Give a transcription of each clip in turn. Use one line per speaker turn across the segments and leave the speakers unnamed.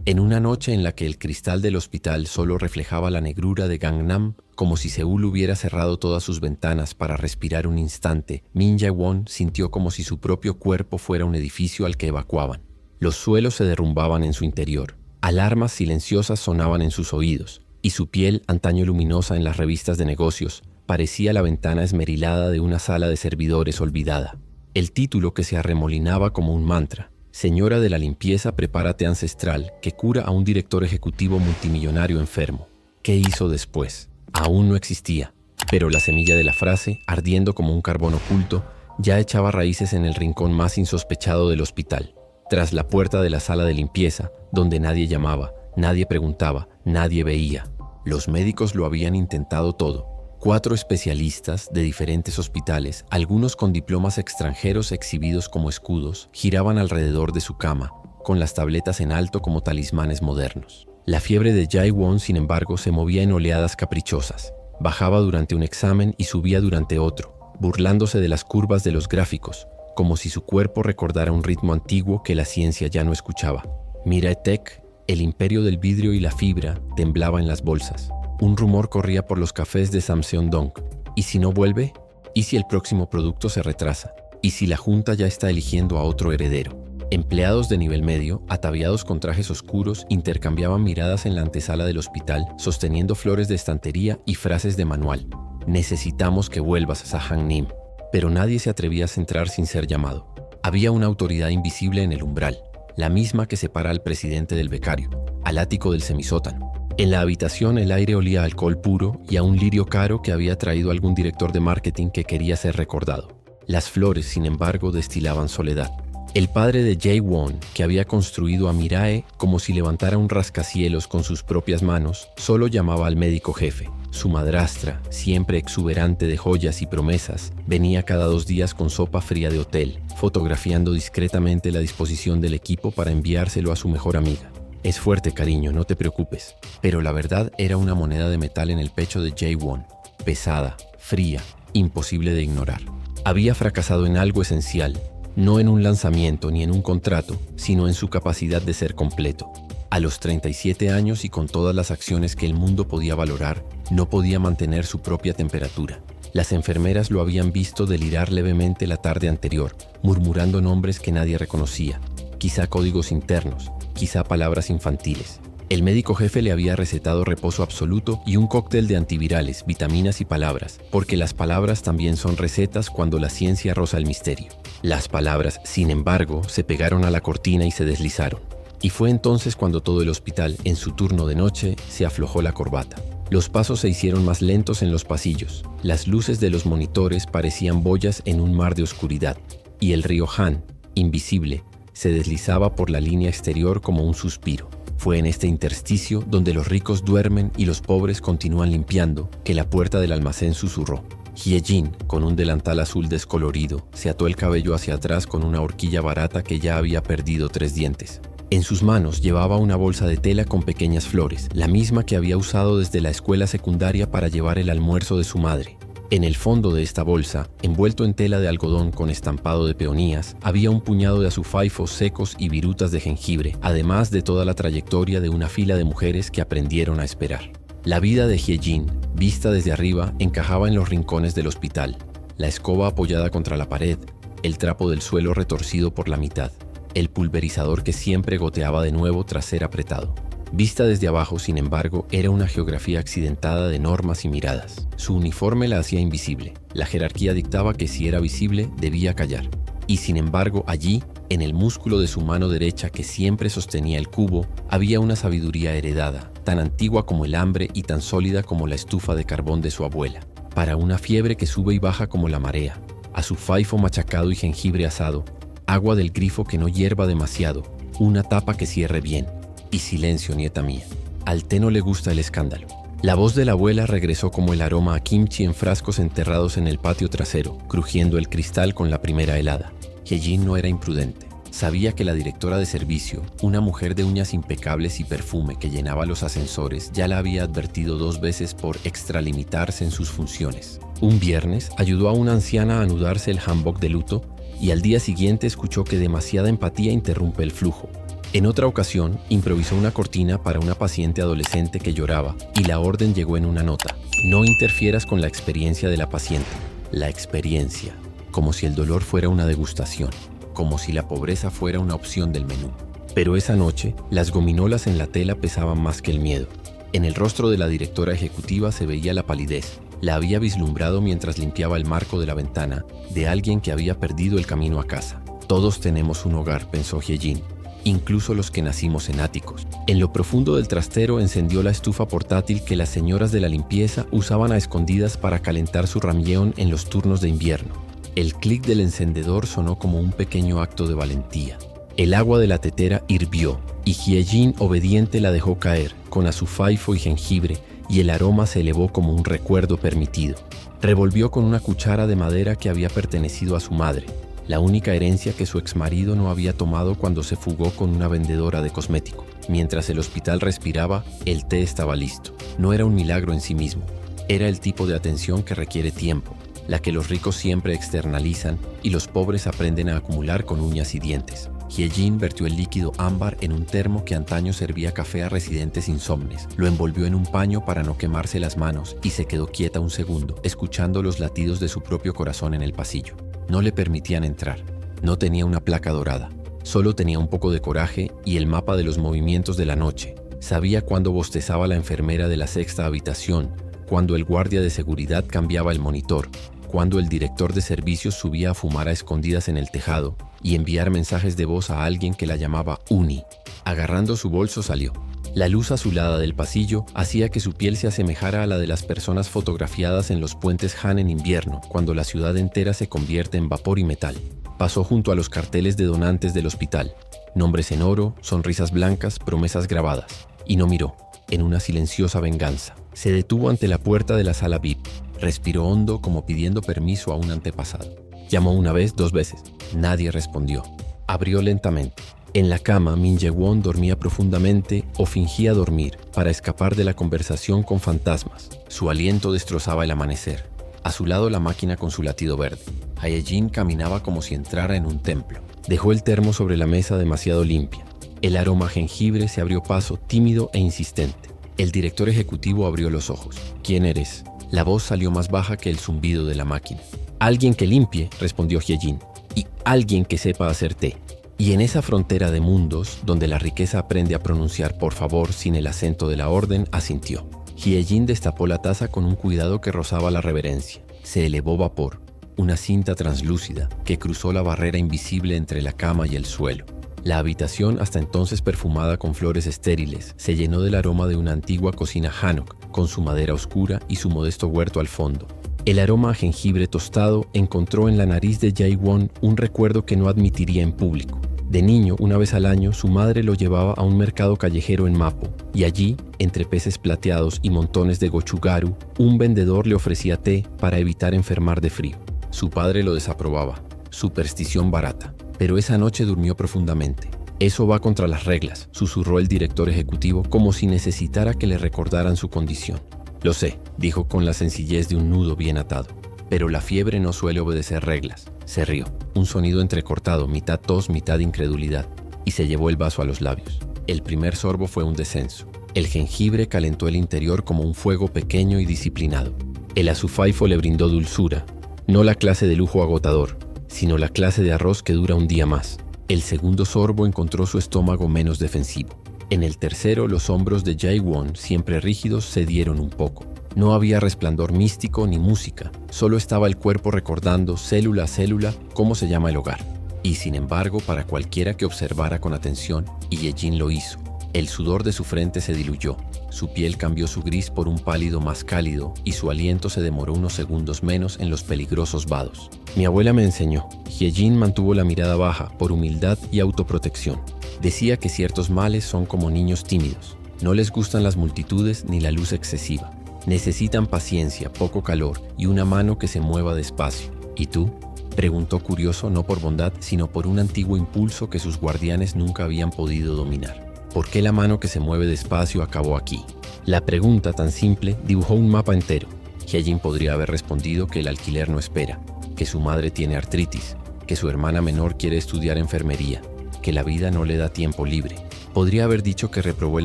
En una noche en la que el cristal del hospital solo reflejaba la negrura de Gangnam, como si Seúl hubiera cerrado todas sus ventanas para respirar un instante, Min Jae-won sintió como si su propio cuerpo fuera un edificio al que evacuaban. Los suelos se derrumbaban en su interior, alarmas silenciosas sonaban en sus oídos, y su piel, antaño luminosa en las revistas de negocios, parecía la ventana esmerilada de una sala de servidores olvidada. El título que se arremolinaba como un mantra: Señora de la limpieza, prepárate ancestral, que cura a un director ejecutivo multimillonario enfermo. ¿Qué hizo después? Aún no existía, pero la semilla de la frase, ardiendo como un carbón oculto, ya echaba raíces en el rincón más insospechado del hospital, tras la puerta de la sala de limpieza, donde nadie llamaba, nadie preguntaba, nadie veía. Los médicos lo habían intentado todo. 4 especialistas de diferentes hospitales, algunos con diplomas extranjeros exhibidos como escudos, giraban alrededor de su cama, con las tabletas en alto como talismanes modernos. La fiebre de Jae-won, sin embargo, se movía en oleadas caprichosas. Bajaba durante un examen y subía durante otro, burlándose de las curvas de los gráficos, como si su cuerpo recordara un ritmo antiguo que la ciencia ya no escuchaba. Mirae-tech, el imperio del vidrio y la fibra, temblaba en las bolsas. Un rumor corría por los cafés de Samseong-dong. ¿Y si no vuelve? ¿Y si el próximo producto se retrasa? ¿Y si la junta ya está eligiendo a otro heredero? Empleados de nivel medio, ataviados con trajes oscuros, intercambiaban miradas en la antesala del hospital, sosteniendo flores de estantería y frases de manual. Necesitamos que vuelvas, Sahang-nim. Pero nadie se atrevía a entrar sin ser llamado. Había una autoridad invisible en el umbral, la misma que separa al presidente del becario, al ático del semisótano. En la habitación el aire olía a alcohol puro y a un lirio caro que había traído algún director de marketing que quería ser recordado. Las flores, sin embargo, destilaban soledad. El padre de Jae-won, que había construido a Mirae como si levantara un rascacielos con sus propias manos, solo llamaba al médico jefe. Su madrastra, siempre exuberante de joyas y promesas, venía cada 2 días con sopa fría de hotel, fotografiando discretamente la disposición del equipo para enviárselo a su mejor amiga. Es fuerte, cariño, no te preocupes. Pero la verdad era una moneda de metal en el pecho de Jae-won, pesada, fría, imposible de ignorar. Había fracasado en algo esencial, no en un lanzamiento ni en un contrato, sino en su capacidad de ser completo. A los 37 años y con todas las acciones que el mundo podía valorar, no podía mantener su propia temperatura. Las enfermeras lo habían visto delirar levemente la tarde anterior, murmurando nombres que nadie reconocía, quizá códigos internos, quizá palabras infantiles. El médico jefe le había recetado reposo absoluto y un cóctel de antivirales, vitaminas y palabras, porque las palabras también son recetas cuando la ciencia roza el misterio. Las palabras, sin embargo, se pegaron a la cortina y se deslizaron. Y fue entonces cuando todo el hospital, en su turno de noche, se aflojó la corbata. Los pasos se hicieron más lentos en los pasillos, las luces de los monitores parecían boyas en un mar de oscuridad, y el río Han, invisible, se deslizaba por la línea exterior como un suspiro. Fue en este intersticio donde los ricos duermen y los pobres continúan limpiando que la puerta del almacén susurró. Hye-jin, con un delantal azul descolorido, se ató el cabello hacia atrás con una horquilla barata que ya había perdido 3 dientes. En sus manos llevaba una bolsa de tela con pequeñas flores, la misma que había usado desde la escuela secundaria para llevar el almuerzo de su madre. En el fondo de esta bolsa, envuelto en tela de algodón con estampado de peonías, había un puñado de azufaifos secos y virutas de jengibre, además de toda la trayectoria de una fila de mujeres que aprendieron a esperar. La vida de Hye-jin, vista desde arriba, encajaba en los rincones del hospital. La escoba apoyada contra la pared, el trapo del suelo retorcido por la mitad, el pulverizador que siempre goteaba de nuevo tras ser apretado. Vista desde abajo, sin embargo, era una geografía accidentada de normas y miradas. Su uniforme la hacía invisible. La jerarquía dictaba que si era visible, debía callar. Y sin embargo, allí, en el músculo de su mano derecha que siempre sostenía el cubo, había una sabiduría heredada, tan antigua como el hambre y tan sólida como la estufa de carbón de su abuela. Para una fiebre que sube y baja como la marea, azufaifo machacado y jengibre asado, agua del grifo que no hierva demasiado, una tapa que cierre bien. Y silencio, nieta mía. Al té no le gusta el escándalo. La voz de la abuela regresó como el aroma a kimchi en frascos enterrados en el patio trasero, crujiendo el cristal con la primera helada. Hye-jin no era imprudente. Sabía que la directora de servicio, una mujer de uñas impecables y perfume que llenaba los ascensores, ya la había advertido 2 veces por extralimitarse en sus funciones. Un viernes ayudó a una anciana a anudarse el hanbok de luto y al día siguiente escuchó que demasiada empatía interrumpe el flujo. En otra ocasión, improvisó una cortina para una paciente adolescente que lloraba y la orden llegó en una nota: no interfieras con la experiencia de la paciente. La experiencia, como si el dolor fuera una degustación, como si la pobreza fuera una opción del menú. Pero esa noche, las gominolas en la tela pesaban más que el miedo. En el rostro de la directora ejecutiva se veía la palidez. La había vislumbrado mientras limpiaba el marco de la ventana de alguien que había perdido el camino a casa. Todos tenemos un hogar, pensó Hyejin, incluso los que nacimos en áticos. En lo profundo del trastero encendió la estufa portátil que las señoras de la limpieza usaban a escondidas para calentar su ramyeon en los turnos de invierno. El clic del encendedor sonó como un pequeño acto de valentía. El agua de la tetera hirvió y Hyejin, obediente, la dejó caer con azufaifo y jengibre, y el aroma se elevó como un recuerdo permitido. Revolvió con una cuchara de madera que había pertenecido a su madre, la única herencia que su exmarido no había tomado cuando se fugó con una vendedora de cosmético. Mientras el hospital respiraba, el té estaba listo. No era un milagro en sí mismo, era el tipo de atención que requiere tiempo, la que los ricos siempre externalizan y los pobres aprenden a acumular con uñas y dientes. Hyejin vertió el líquido ámbar en un termo que antaño servía café a residentes insomnes. Lo envolvió en un paño para no quemarse las manos y se quedó quieta un segundo, escuchando los latidos de su propio corazón en el pasillo. No le permitían entrar. No tenía una placa dorada. Solo tenía un poco de coraje y el mapa de los movimientos de la noche. Sabía cuándo bostezaba la enfermera de la sexta habitación, cuando el guardia de seguridad cambiaba el monitor, cuando el director de servicios subía a fumar a escondidas en el tejado y enviar mensajes de voz a alguien que la llamaba Uni. Agarrando su bolso salió. La luz azulada del pasillo hacía que su piel se asemejara a la de las personas fotografiadas en los puentes Han en invierno, cuando la ciudad entera se convierte en vapor y metal. Pasó junto a los carteles de donantes del hospital. Nombres en oro, sonrisas blancas, promesas grabadas. Y no miró, en una silenciosa venganza. Se detuvo ante la puerta de la sala VIP. Respiró hondo como pidiendo permiso a un antepasado. Llamó una vez, 2 veces. Nadie respondió. Abrió lentamente. En la cama, Min Jae-won dormía profundamente o fingía dormir para escapar de la conversación con fantasmas. Su aliento destrozaba el amanecer. A su lado la máquina con su latido verde. Hyejin caminaba como si entrara en un templo. Dejó el termo sobre la mesa demasiado limpia. El aroma a jengibre se abrió paso, tímido e insistente. El director ejecutivo abrió los ojos. ¿Quién eres? La voz salió más baja que el zumbido de la máquina. Alguien que limpie, respondió Hyejin, y alguien que sepa hacer té. Y en esa frontera de mundos, donde la riqueza aprende a pronunciar por favor sin el acento de la orden, asintió. Hyejin destapó la taza con un cuidado que rozaba la reverencia. Se elevó vapor, una cinta translúcida que cruzó la barrera invisible entre la cama y el suelo. La habitación, hasta entonces perfumada con flores estériles, se llenó del aroma de una antigua cocina Hanok, con su madera oscura y su modesto huerto al fondo. El aroma a jengibre tostado encontró en la nariz de Jae-won un recuerdo que no admitiría en público. De niño, una vez al año, su madre lo llevaba a un mercado callejero en Mapo, y allí, entre peces plateados y montones de gochugaru, un vendedor le ofrecía té para evitar enfermar de frío. Su padre lo desaprobaba. Superstición barata. Pero esa noche durmió profundamente. Eso va contra las reglas, susurró el director ejecutivo como si necesitara que le recordaran su condición. Lo sé, dijo con la sencillez de un nudo bien atado. Pero la fiebre no suele obedecer reglas. Se rió. Un sonido entrecortado, mitad tos, mitad incredulidad. Y se llevó el vaso a los labios. El primer sorbo fue un descenso. El jengibre calentó el interior como un fuego pequeño y disciplinado. El azufaifo le brindó dulzura. No la clase de lujo agotador, sino la clase de arroz que dura un día más. El segundo sorbo encontró su estómago menos defensivo. En el tercero, los hombros de Jae-won, siempre rígidos, cedieron un poco. No había resplandor místico ni música, solo estaba el cuerpo recordando célula a célula cómo se llama el hogar. Y sin embargo, para cualquiera que observara con atención, y Hyejin lo hizo, el sudor de su frente se diluyó, su piel cambió su gris por un pálido más cálido y su aliento se demoró unos segundos menos en los peligrosos vados. Mi abuela me enseñó. Hyejin mantuvo la mirada baja por humildad y autoprotección. Decía que ciertos males son como niños tímidos. No les gustan las multitudes ni la luz excesiva. Necesitan paciencia, poco calor y una mano que se mueva despacio. ¿Y tú? Preguntó curioso no por bondad, sino por un antiguo impulso que sus guardianes nunca habían podido dominar. ¿Por qué la mano que se mueve despacio acabó aquí? La pregunta tan simple dibujó un mapa entero. Hyejin podría haber respondido que el alquiler no espera, que su madre tiene artritis, que su hermana menor quiere estudiar enfermería, que la vida no le da tiempo libre. Podría haber dicho que reprobó el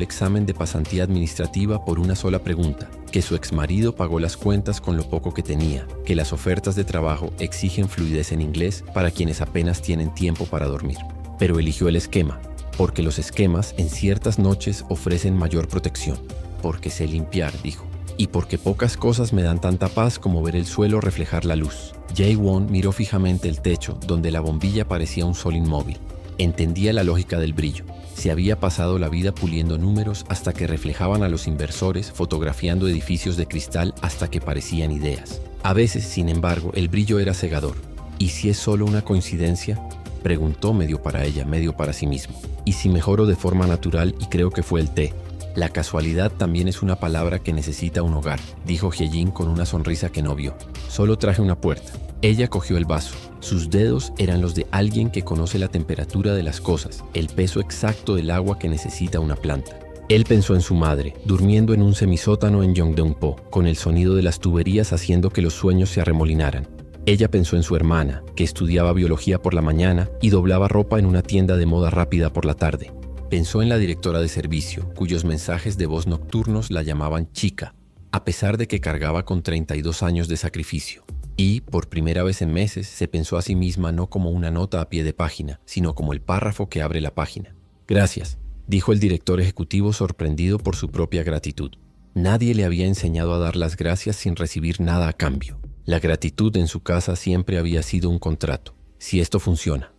examen de pasantía administrativa por una sola pregunta, que su exmarido pagó las cuentas con lo poco que tenía, que las ofertas de trabajo exigen fluidez en inglés para quienes apenas tienen tiempo para dormir. Pero eligió el esquema, porque los esquemas en ciertas noches ofrecen mayor protección. Porque sé limpiar, dijo. Y porque pocas cosas me dan tanta paz como ver el suelo reflejar la luz. Jae-won miró fijamente el techo, donde la bombilla parecía un sol inmóvil. Entendía la lógica del brillo. Se había pasado la vida puliendo números hasta que reflejaban a los inversores, fotografiando edificios de cristal hasta que parecían ideas. A veces, sin embargo, el brillo era cegador. ¿Y si es solo una coincidencia?, preguntó medio para ella, medio para sí mismo. ¿Y si mejoro de forma natural y creo que fue el té? La casualidad también es una palabra que necesita un hogar, dijo Hyejin con una sonrisa que no vio. Solo traje una puerta. Ella cogió el vaso. Sus dedos eran los de alguien que conoce la temperatura de las cosas, el peso exacto del agua que necesita una planta. Él pensó en su madre, durmiendo en un semisótano en Yeongdeungpo, con el sonido de las tuberías haciendo que los sueños se arremolinaran. Ella pensó en su hermana, que estudiaba biología por la mañana y doblaba ropa en una tienda de moda rápida por la tarde. Pensó en la directora de servicio, cuyos mensajes de voz nocturnos la llamaban chica, a pesar de que cargaba con 32 años de sacrificio. Y, por primera vez en meses, se pensó a sí misma no como una nota a pie de página, sino como el párrafo que abre la página. Gracias, dijo el director ejecutivo sorprendido por su propia gratitud. Nadie le había enseñado a dar las gracias sin recibir nada a cambio. La gratitud en su casa siempre había sido un contrato. Si esto funciona.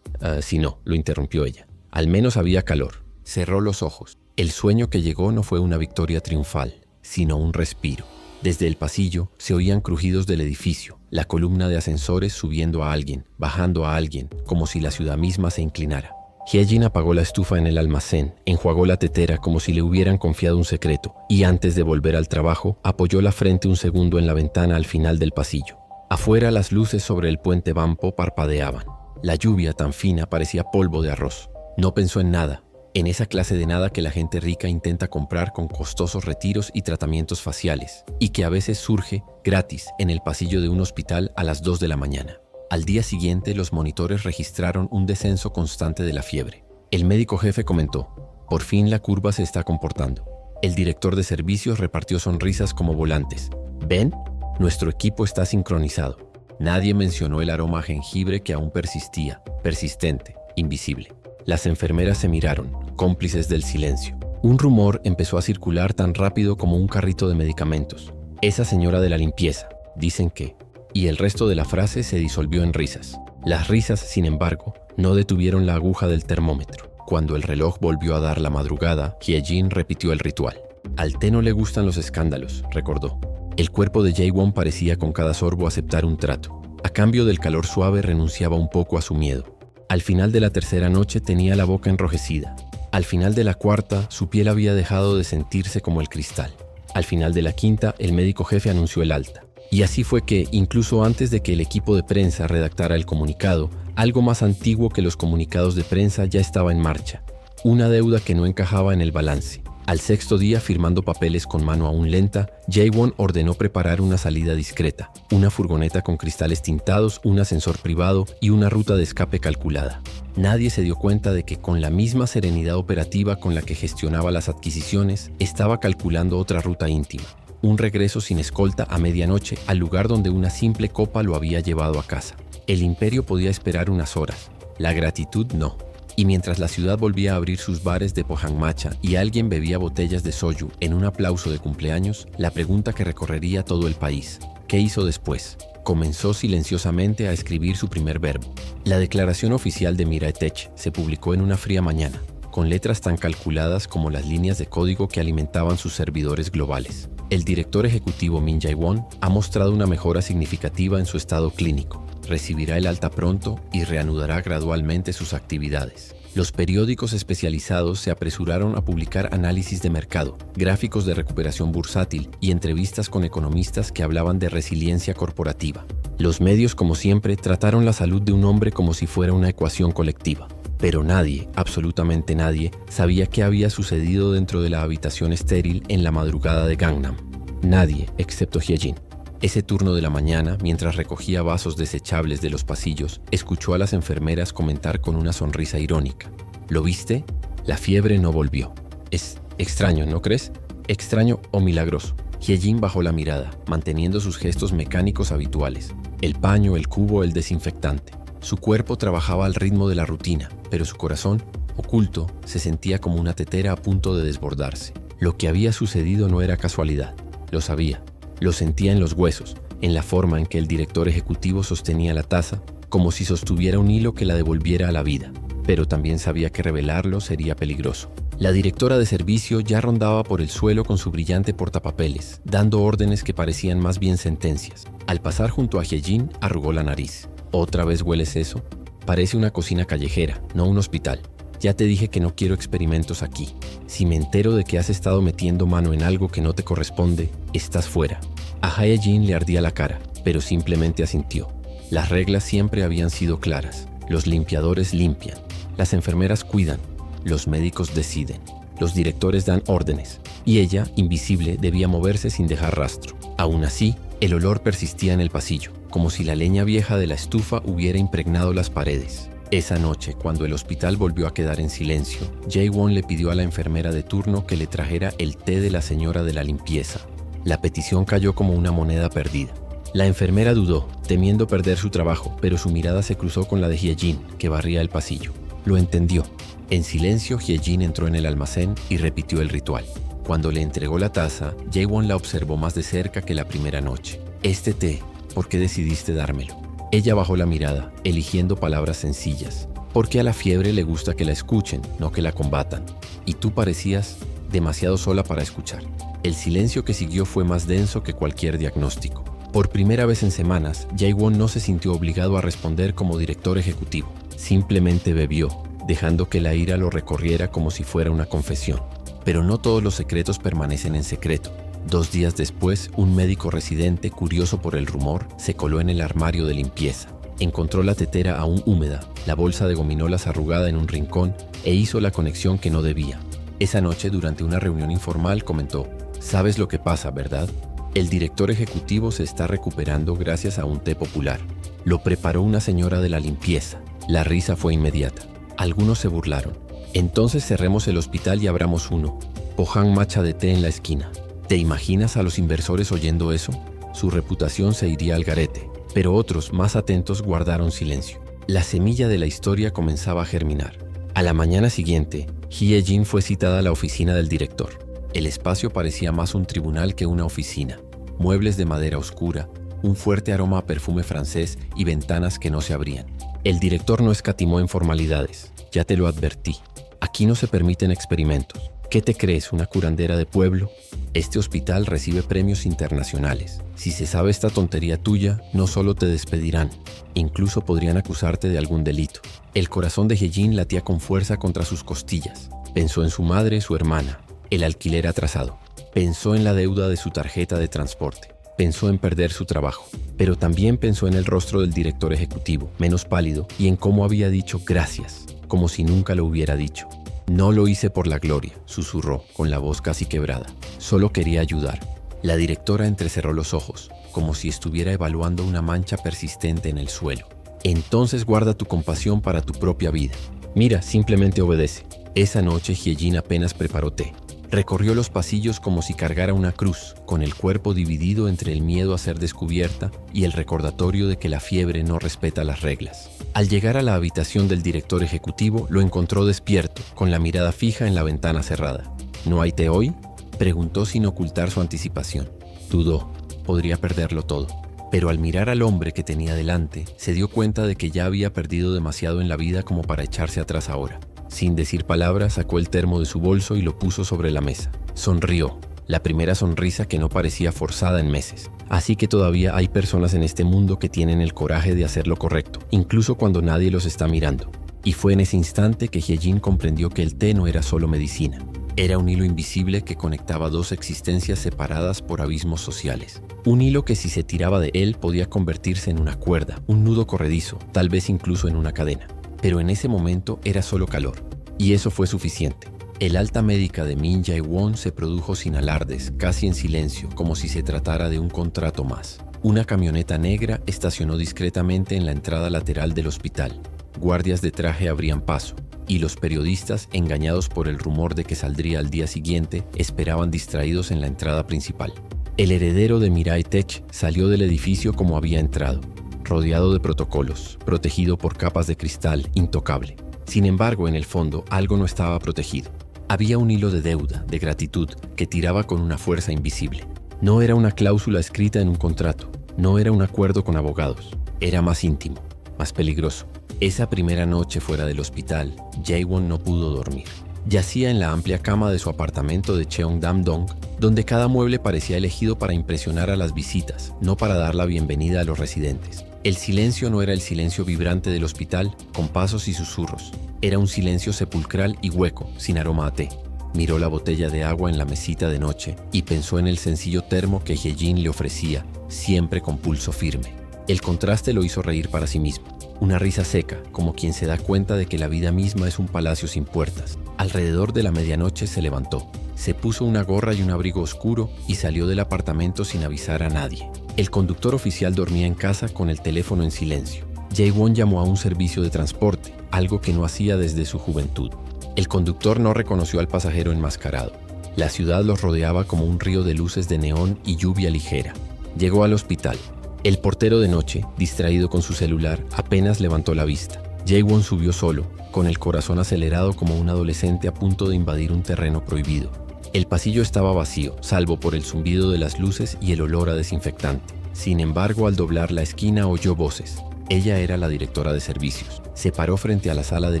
Si no, lo interrumpió ella. Al menos había calor. Cerró los ojos. El sueño que llegó no fue una victoria triunfal, sino un respiro. Desde el pasillo se oían crujidos del edificio, la columna de ascensores subiendo a alguien, bajando a alguien, como si la ciudad misma se inclinara. Hyejin apagó la estufa en el almacén, enjuagó la tetera como si le hubieran confiado un secreto y antes de volver al trabajo, apoyó la frente un segundo en la ventana al final del pasillo. Afuera las luces sobre el puente Bampo parpadeaban. La lluvia tan fina parecía polvo de arroz. No pensó en nada, en esa clase de nada que la gente rica intenta comprar con costosos retiros y tratamientos faciales y que a veces surge gratis en el pasillo de un hospital a las 2 de la mañana. Al día siguiente, los monitores registraron un descenso constante de la fiebre. El médico jefe comentó: por fin la curva se está comportando. El director de servicios repartió sonrisas como volantes. ¿Ven? Nuestro equipo está sincronizado. Nadie mencionó el aroma a jengibre que aún persistía, persistente, invisible. Las enfermeras se miraron, cómplices del silencio. Un rumor empezó a circular tan rápido como un carrito de medicamentos. Esa señora de la limpieza, dicen que... Y el resto de la frase se disolvió en risas. Las risas, sin embargo, no detuvieron la aguja del termómetro. Cuando el reloj volvió a dar la madrugada, Hyejin repitió el ritual. Al té no le gustan los escándalos, recordó. El cuerpo de Jae-won parecía con cada sorbo aceptar un trato. A cambio del calor suave renunciaba un poco a su miedo. Al final de la tercera noche tenía la boca enrojecida. Al final de la cuarta, su piel había dejado de sentirse como el cristal. Al final de la quinta, el médico jefe anunció el alta. Y así fue que, incluso antes de que el equipo de prensa redactara el comunicado, algo más antiguo que los comunicados de prensa ya estaba en marcha. Una deuda que no encajaba en el balance. Al sexto día, firmando papeles con mano aún lenta, Jae-won ordenó preparar una salida discreta, una furgoneta con cristales tintados, un ascensor privado y una ruta de escape calculada. Nadie se dio cuenta de que con la misma serenidad operativa con la que gestionaba las adquisiciones, estaba calculando otra ruta íntima. Un regreso sin escolta a medianoche al lugar donde una simple copa lo había llevado a casa. El imperio podía esperar unas horas, la gratitud no. Y mientras la ciudad volvía a abrir sus bares de pohangmacha y alguien bebía botellas de soju en un aplauso de cumpleaños, la pregunta que recorrería todo el país: ¿qué hizo después? Comenzó silenciosamente a escribir su primer verbo. La declaración oficial de Miraetech se publicó en una fría mañana, con letras tan calculadas como las líneas de código que alimentaban sus servidores globales. El director ejecutivo Min Jae-won ha mostrado una mejora significativa en su estado clínico. Recibirá el alta pronto y reanudará gradualmente sus actividades. Los periódicos especializados se apresuraron a publicar análisis de mercado, gráficos de recuperación bursátil y entrevistas con economistas que hablaban de resiliencia corporativa. Los medios, como siempre, trataron la salud de un hombre como si fuera una ecuación colectiva. Pero nadie, absolutamente nadie, sabía qué había sucedido dentro de la habitación estéril en la madrugada de Gangnam. Nadie, excepto Hyejin. Ese turno de la mañana, mientras recogía vasos desechables de los pasillos, escuchó a las enfermeras comentar con una sonrisa irónica: ¿lo viste? La fiebre no volvió. Es extraño, ¿no crees? Extraño o milagroso. Hyejin bajó la mirada, manteniendo sus gestos mecánicos habituales. El paño, el cubo, el desinfectante. Su cuerpo trabajaba al ritmo de la rutina, pero su corazón, oculto, se sentía como una tetera a punto de desbordarse. Lo que había sucedido no era casualidad. Lo sabía. Lo sentía en los huesos, en la forma en que el director ejecutivo sostenía la taza, como si sostuviera un hilo que la devolviera a la vida. Pero también sabía que revelarlo sería peligroso. La directora de servicio ya rondaba por el suelo con su brillante portapapeles, dando órdenes que parecían más bien sentencias. Al pasar junto a Hyejin, arrugó la nariz. ¿Otra vez hueles eso? Parece una cocina callejera, no un hospital. Ya te dije que no quiero experimentos aquí. Si me entero de que has estado metiendo mano en algo que no te corresponde, estás fuera. A Hyejin le ardía la cara, pero simplemente asintió. Las reglas siempre habían sido claras. Los limpiadores limpian. Las enfermeras cuidan. Los médicos deciden. Los directores dan órdenes. Y ella, invisible, debía moverse sin dejar rastro. Aún así, el olor persistía en el pasillo, como si la leña vieja de la estufa hubiera impregnado las paredes. Esa noche, cuando el hospital volvió a quedar en silencio, Jae-won le pidió a la enfermera de turno que le trajera el té de la señora de la limpieza. La petición cayó como una moneda perdida. La enfermera dudó, temiendo perder su trabajo, pero su mirada se cruzó con la de Hyejin, que barría el pasillo. Lo entendió. En silencio, Hyejin entró en el almacén y repitió el ritual. Cuando le entregó la taza, Jae-won la observó más de cerca que la primera noche. «Este té, ¿por qué decidiste dármelo?». Ella bajó la mirada, eligiendo palabras sencillas. «Porque a la fiebre le gusta que la escuchen, no que la combatan. Y tú parecías demasiado sola para escuchar». El silencio que siguió fue más denso que cualquier diagnóstico. Por primera vez en semanas, Jae-won no se sintió obligado a responder como director ejecutivo. Simplemente bebió, dejando que la ira lo recorriera como si fuera una confesión. Pero no todos los secretos permanecen en secreto. 2 días después, un médico residente, curioso por el rumor, se coló en el armario de limpieza. Encontró la tetera aún húmeda, la bolsa de gominolas arrugada en un rincón e hizo la conexión que no debía. Esa noche, durante una reunión informal, comentó: «¿Sabes lo que pasa, verdad? El director ejecutivo se está recuperando gracias a un té popular. Lo preparó una señora de la limpieza». La risa fue inmediata. Algunos se burlaron. «Entonces cerremos el hospital y abramos uno. Pohang matcha de té en la esquina». ¿Te imaginas a los inversores oyendo eso? Su reputación se iría al garete. Pero otros, más atentos, guardaron silencio. La semilla de la historia comenzaba a germinar. A la mañana siguiente, Hyejin fue citada a la oficina del director. El espacio parecía más un tribunal que una oficina. Muebles de madera oscura, un fuerte aroma a perfume francés y ventanas que no se abrían. El director no escatimó en formalidades. «Ya te lo advertí. Aquí no se permiten experimentos. ¿Qué te crees, una curandera de pueblo? Este hospital recibe premios internacionales. Si se sabe esta tontería tuya, no solo te despedirán, incluso podrían acusarte de algún delito». El corazón de Hyejin latía con fuerza contra sus costillas. Pensó en su madre, su hermana, el alquiler atrasado. Pensó en la deuda de su tarjeta de transporte. Pensó en perder su trabajo. Pero también pensó en el rostro del director ejecutivo, menos pálido, y en cómo había dicho gracias, como si nunca lo hubiera dicho. «No lo hice por la gloria», susurró, con la voz casi quebrada. «Solo quería ayudar». La directora entrecerró los ojos, como si estuviera evaluando una mancha persistente en el suelo. «Entonces guarda tu compasión para tu propia vida. Mira, simplemente obedece». Esa noche Hyejin apenas preparó té. Recorrió los pasillos como si cargara una cruz, con el cuerpo dividido entre el miedo a ser descubierta y el recordatorio de que la fiebre no respeta las reglas. Al llegar a la habitación del director ejecutivo, lo encontró despierto, con la mirada fija en la ventana cerrada. «¿No hay té hoy?», preguntó sin ocultar su anticipación. Dudó. Podría perderlo todo. Pero al mirar al hombre que tenía delante, se dio cuenta de que ya había perdido demasiado en la vida como para echarse atrás ahora. Sin decir palabras, sacó el termo de su bolso y lo puso sobre la mesa. Sonrió, la primera sonrisa que no parecía forzada en meses. Así que todavía hay personas en este mundo que tienen el coraje de hacer lo correcto, incluso cuando nadie los está mirando. Y fue en ese instante que Hyejin comprendió que el té no era solo medicina. Era un hilo invisible que conectaba 2 existencias separadas por abismos sociales. Un hilo que si se tiraba de él podía convertirse en una cuerda, un nudo corredizo, tal vez incluso en una cadena. Pero en ese momento era solo calor, y eso fue suficiente. El alta médica de Min Jae-won se produjo sin alardes, casi en silencio, como si se tratara de un contrato más. Una camioneta negra estacionó discretamente en la entrada lateral del hospital. Guardias de traje abrían paso. y los periodistas, engañados por el rumor de que saldría al día siguiente, esperaban distraídos en la entrada principal. El heredero de Mirai Tech salió del edificio como había entrado, rodeado de protocolos, protegido por capas de cristal, intocable. Sin embargo, en el fondo, algo no estaba protegido. Había un hilo de deuda, de gratitud, que tiraba con una fuerza invisible. No era una cláusula escrita en un contrato, no era un acuerdo con abogados, era más íntimo, más peligroso. Esa primera noche fuera del hospital, Jae-won no pudo dormir. Yacía en la amplia cama de su apartamento de Cheongdam-dong, donde cada mueble parecía elegido para impresionar a las visitas, no para dar la bienvenida a los residentes. El silencio no era el silencio vibrante del hospital, con pasos y susurros. Era un silencio sepulcral y hueco, sin aroma a té. Miró la botella de agua en la mesita de noche y pensó en el sencillo termo que Hyejin le ofrecía, siempre con pulso firme. El contraste lo hizo reír para sí mismo. Una risa seca, como quien se da cuenta de que la vida misma es un palacio sin puertas. Alrededor de la medianoche se levantó. Se puso una gorra y un abrigo oscuro y salió del apartamento sin avisar a nadie. El conductor oficial dormía en casa con el teléfono en silencio. Jae-won llamó a un servicio de transporte, algo que no hacía desde su juventud. El conductor no reconoció al pasajero enmascarado. La ciudad los rodeaba como un río de luces de neón y lluvia ligera. Llegó al hospital. El portero de noche, distraído con su celular, apenas levantó la vista. Jae-won subió solo, con el corazón acelerado como un adolescente a punto de invadir un terreno prohibido. El pasillo estaba vacío, salvo por el zumbido de las luces y el olor a desinfectante. Sin embargo, al doblar la esquina oyó voces. Ella era la directora de servicios. Se paró frente a la sala de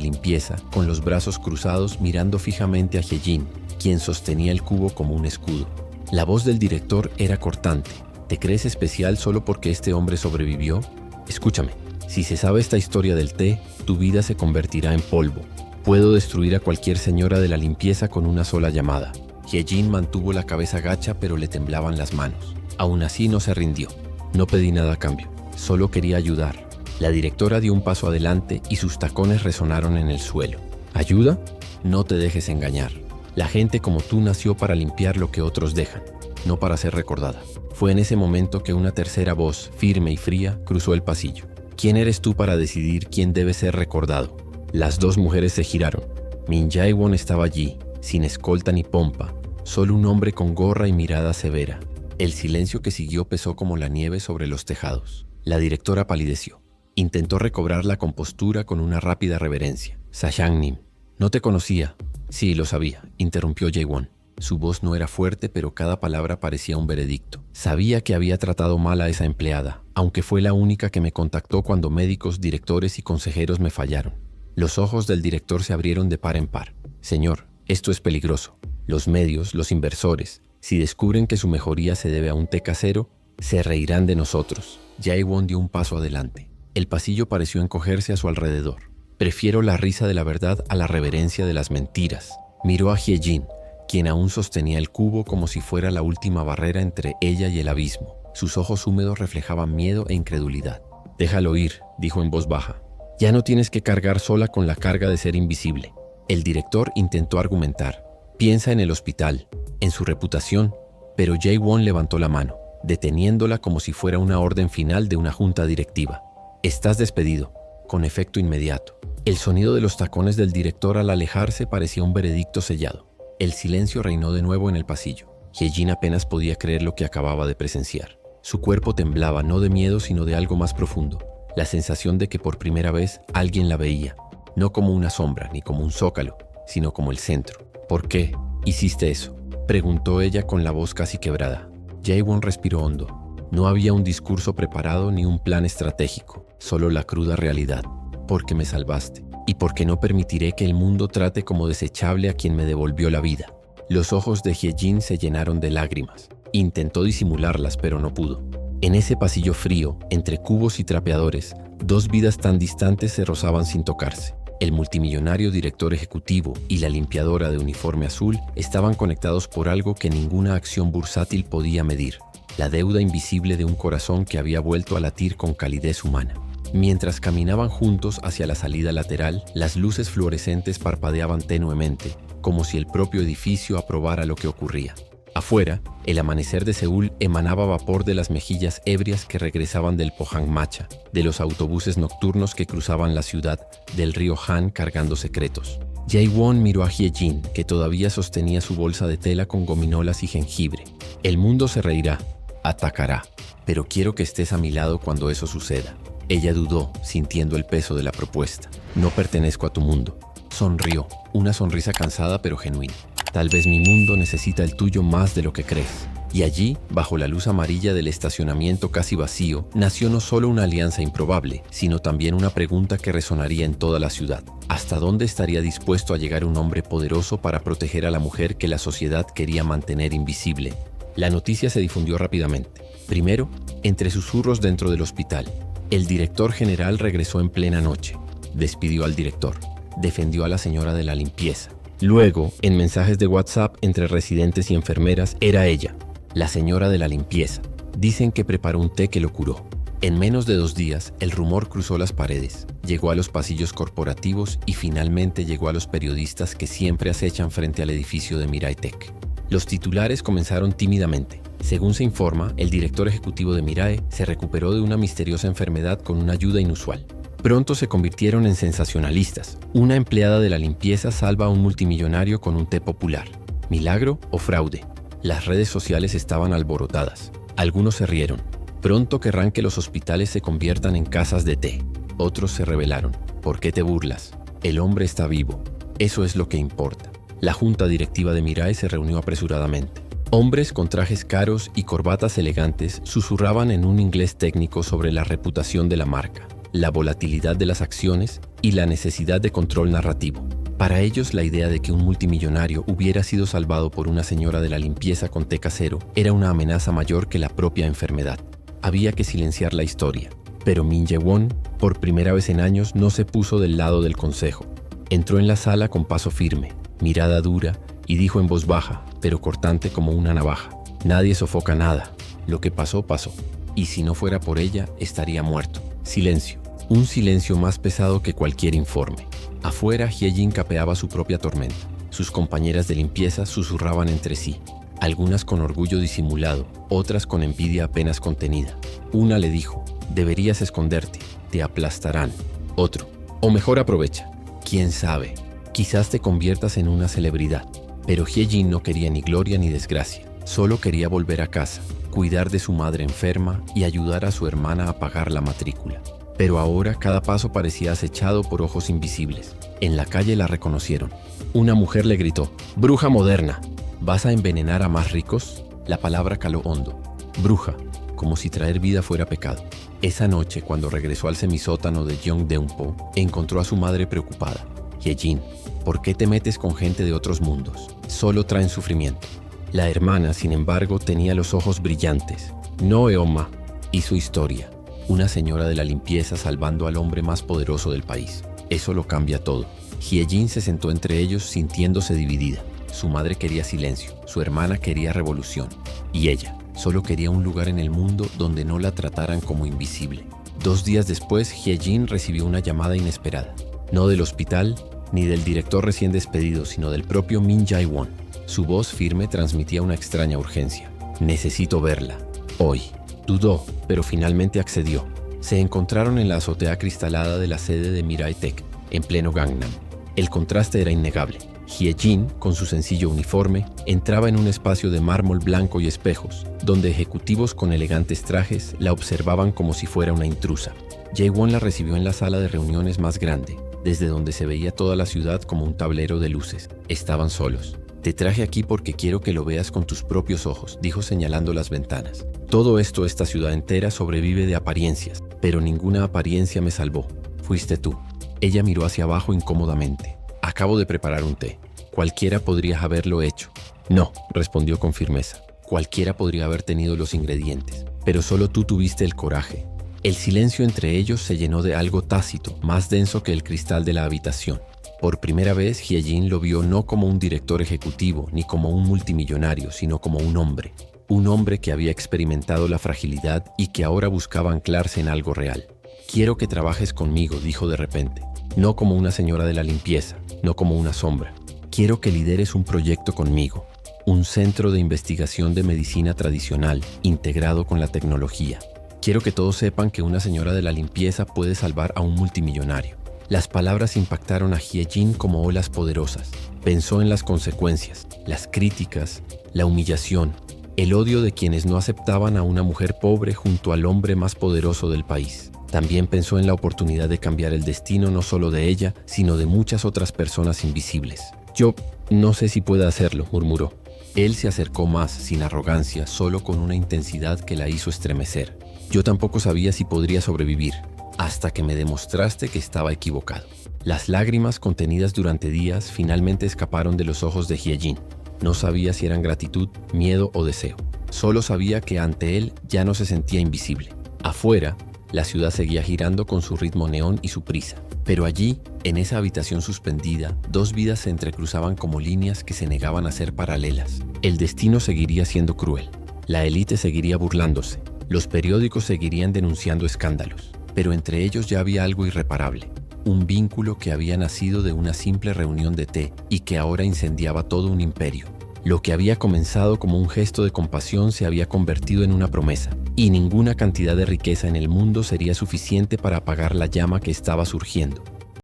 limpieza, con los brazos cruzados mirando fijamente a Hyejin, quien sostenía el cubo como un escudo. La voz del director era cortante. ¿Te crees especial solo porque este hombre sobrevivió? Escúchame, si se sabe esta historia del té, tu vida se convertirá en polvo. Puedo destruir a cualquier señora de la limpieza con una sola llamada. Hyejin mantuvo la cabeza gacha, pero le temblaban las manos. Aún así no se rindió. No pedí nada a cambio, solo quería ayudar. La directora dio un paso adelante y sus tacones resonaron en el suelo. ¿Ayuda? No te dejes engañar. La gente como tú nació para limpiar lo que otros dejan, no para ser recordada. Fue en ese momento que una tercera voz, firme y fría, cruzó el pasillo. ¿Quién eres tú para decidir quién debe ser recordado? Las dos mujeres se giraron. Min Jae-won estaba allí, sin escolta ni pompa, solo un hombre con gorra y mirada severa. El silencio que siguió pesó como la nieve sobre los tejados. La directora palideció. Intentó recobrar la compostura con una rápida reverencia. Sashang-nim. No te conocía. Sí, lo sabía, interrumpió Jae-won. Su voz no era fuerte, pero cada palabra parecía un veredicto. Sabía que había tratado mal a esa empleada, aunque fue la única que me contactó cuando médicos, directores y consejeros me fallaron. Los ojos del director se abrieron de par en par. Señor, esto es peligroso. Los medios, los inversores, si descubren que su mejoría se debe a un té casero, se reirán de nosotros. Jae-won dio un paso adelante. El pasillo pareció encogerse a su alrededor. Prefiero la risa de la verdad a la reverencia de las mentiras. Miró a Hyejin, quien aún sostenía el cubo como si fuera la última barrera entre ella y el abismo. Sus ojos húmedos reflejaban miedo e incredulidad. Déjalo ir, dijo en voz baja. Ya no tienes que cargar sola con la carga de ser invisible. El director intentó argumentar. Piensa en el hospital, en su reputación, pero Jae-won levantó la mano, deteniéndola como si fuera una orden final de una junta directiva. Estás despedido, con efecto inmediato. El sonido de los tacones del director al alejarse parecía un veredicto sellado. El silencio reinó de nuevo en el pasillo. Hyejin apenas podía creer lo que acababa de presenciar. Su cuerpo temblaba no de miedo sino de algo más profundo, la sensación de que por primera vez alguien la veía, no como una sombra ni como un zócalo, sino como el centro. ¿Por qué hiciste eso?, preguntó ella con la voz casi quebrada. Jae-won respiró hondo. No había un discurso preparado ni un plan estratégico, solo la cruda realidad. Porque me salvaste, y porque no permitiré que el mundo trate como desechable a quien me devolvió la vida. Los ojos de Hyejin se llenaron de lágrimas. Intentó disimularlas, pero no pudo. En ese pasillo frío, entre cubos y trapeadores, dos vidas tan distantes se rozaban sin tocarse. El multimillonario director ejecutivo y la limpiadora de uniforme azul estaban conectados por algo que ninguna acción bursátil podía medir: la deuda invisible de un corazón que había vuelto a latir con calidez humana. Mientras caminaban juntos hacia la salida lateral, las luces fluorescentes parpadeaban tenuemente, como si el propio edificio aprobara lo que ocurría. Afuera, el amanecer de Seúl emanaba vapor de las mejillas ebrias que regresaban del Pohangmacha, de los autobuses nocturnos que cruzaban la ciudad, del río Han cargando secretos. Jae-won miró a Hye-jin, que todavía sostenía su bolsa de tela con gominolas y jengibre. El mundo se reirá, atacará, pero quiero que estés a mi lado cuando eso suceda. Ella dudó, sintiendo el peso de la propuesta. No pertenezco a tu mundo. Sonrió, una sonrisa cansada pero genuina. Tal vez mi mundo necesita el tuyo más de lo que crees. Y allí, bajo la luz amarilla del estacionamiento casi vacío, nació no solo una alianza improbable, sino también una pregunta que resonaría en toda la ciudad. ¿Hasta dónde estaría dispuesto a llegar un hombre poderoso para proteger a la mujer que la sociedad quería mantener invisible? La noticia se difundió rápidamente. Primero, entre susurros dentro del hospital. El director general regresó en plena noche. Despidió al director. Defendió a la señora de la limpieza. Luego, en mensajes de WhatsApp entre residentes y enfermeras, era ella, la señora de la limpieza. Dicen que preparó un té que lo curó. En menos de 2 días, el rumor cruzó las paredes, llegó a los pasillos corporativos y finalmente llegó a los periodistas que siempre acechan frente al edificio de Mirai Tech. Los titulares comenzaron tímidamente. Según se informa, el director ejecutivo de Mirai se recuperó de una misteriosa enfermedad con una ayuda inusual. Pronto se convirtieron en sensacionalistas. Una empleada de la limpieza salva a un multimillonario con un té popular. ¿Milagro o fraude? Las redes sociales estaban alborotadas. Algunos se rieron. Pronto querrán que los hospitales se conviertan en casas de té. Otros se rebelaron. ¿Por qué te burlas? El hombre está vivo. Eso es lo que importa. La junta directiva de Mirai se reunió apresuradamente. Hombres con trajes caros y corbatas elegantes susurraban en un inglés técnico sobre la reputación de la marca, la volatilidad de las acciones y la necesidad de control narrativo. Para ellos, la idea de que un multimillonario hubiera sido salvado por una señora de la limpieza con té casero era una amenaza mayor que la propia enfermedad. Había que silenciar la historia. Pero Min Jae-won, por primera vez en años, no se puso del lado del consejo. Entró en la sala con paso firme, mirada dura, y dijo en voz baja, pero cortante como una navaja: nadie sofoca nada. Lo que pasó, pasó. Y si no fuera por ella, estaría muerto. Silencio. Un silencio más pesado que cualquier informe. Afuera, Hye-jin capeaba su propia tormenta. Sus compañeras de limpieza susurraban entre sí, algunas con orgullo disimulado, otras con envidia apenas contenida. Una le dijo: deberías esconderte, te aplastarán. Otro: o mejor aprovecha. ¿Quién sabe? Quizás te conviertas en una celebridad. Pero Hye-jin no quería ni gloria ni desgracia. Solo quería volver a casa, cuidar de su madre enferma y ayudar a su hermana a pagar la matrícula. Pero ahora cada paso parecía acechado por ojos invisibles. En la calle la reconocieron. Una mujer le gritó: «¡Bruja moderna! ¿Vas a envenenar a más ricos?». La palabra caló hondo. Bruja, como si traer vida fuera pecado. Esa noche, cuando regresó al semisótano de Gyeongdeunpo, encontró a su madre preocupada. «Hye-jin, ¿por qué te metes con gente de otros mundos? Solo traen sufrimiento». La hermana, sin embargo, tenía los ojos brillantes. No Eoma, y su historia. Una señora de la limpieza salvando al hombre más poderoso del país. Eso lo cambia todo. Hye-jin se sentó entre ellos sintiéndose dividida. Su madre quería silencio, su hermana quería revolución. Y ella solo quería un lugar en el mundo donde no la trataran como invisible. 2 días después, Hye-jin recibió una llamada inesperada. No del hospital, ni del director recién despedido, sino del propio Min Jae-won. Su voz firme transmitía una extraña urgencia. «Necesito verla. Hoy». Dudó, pero finalmente accedió. Se encontraron en la azotea cristalada de la sede de Mirai Tech, en pleno Gangnam. El contraste era innegable. Hye-jin, con su sencillo uniforme, entraba en un espacio de mármol blanco y espejos, donde ejecutivos con elegantes trajes la observaban como si fuera una intrusa. Jae-won la recibió en la sala de reuniones más grande, desde donde se veía toda la ciudad como un tablero de luces. Estaban solos. «Te traje aquí porque quiero que lo veas con tus propios ojos», dijo señalando las ventanas. «Todo esto, esta ciudad entera, sobrevive de apariencias, pero ninguna apariencia me salvó. Fuiste tú». Ella miró hacia abajo incómodamente. «Acabo de preparar un té. Cualquiera podría haberlo hecho». «No», respondió con firmeza. «Cualquiera podría haber tenido los ingredientes, pero solo tú tuviste el coraje». El silencio entre ellos se llenó de algo tácito, más denso que el cristal de la habitación. Por primera vez, Hye-jin lo vio no como un director ejecutivo ni como un multimillonario, sino como un hombre. Un hombre que había experimentado la fragilidad y que ahora buscaba anclarse en algo real. «Quiero que trabajes conmigo», dijo de repente. «No como una señora de la limpieza, no como una sombra. Quiero que lideres un proyecto conmigo. un centro de investigación de medicina tradicional integrado con la tecnología. Quiero que todos sepan que una señora de la limpieza puede salvar a un multimillonario. Las palabras impactaron a Hye-jin como olas poderosas. Pensó en las consecuencias, las críticas, la humillación, el odio de quienes no aceptaban a una mujer pobre junto al hombre más poderoso del país. También pensó en la oportunidad de cambiar el destino no solo de ella, sino de muchas otras personas invisibles. Yo no sé si pueda hacerlo, murmuró. Él se acercó más, sin arrogancia, solo con una intensidad que la hizo estremecer. Yo tampoco sabía si podría sobrevivir, hasta que me demostraste que estaba equivocado. Las lágrimas contenidas durante días finalmente escaparon de los ojos de Hye-jin. No sabía si eran gratitud, miedo o deseo. Solo sabía que ante él ya no se sentía invisible. Afuera, la ciudad seguía girando con su ritmo neón y su prisa. Pero allí, en esa habitación suspendida, dos vidas se entrecruzaban como líneas que se negaban a ser paralelas. El destino seguiría siendo cruel. La élite seguiría burlándose. Los periódicos seguirían denunciando escándalos. Pero entre ellos ya había algo irreparable. Un vínculo que había nacido de una simple reunión de té y que ahora incendiaba todo un imperio. Lo que había comenzado como un gesto de compasión se había convertido en una promesa, y ninguna cantidad de riqueza en el mundo sería suficiente para apagar la llama que estaba surgiendo.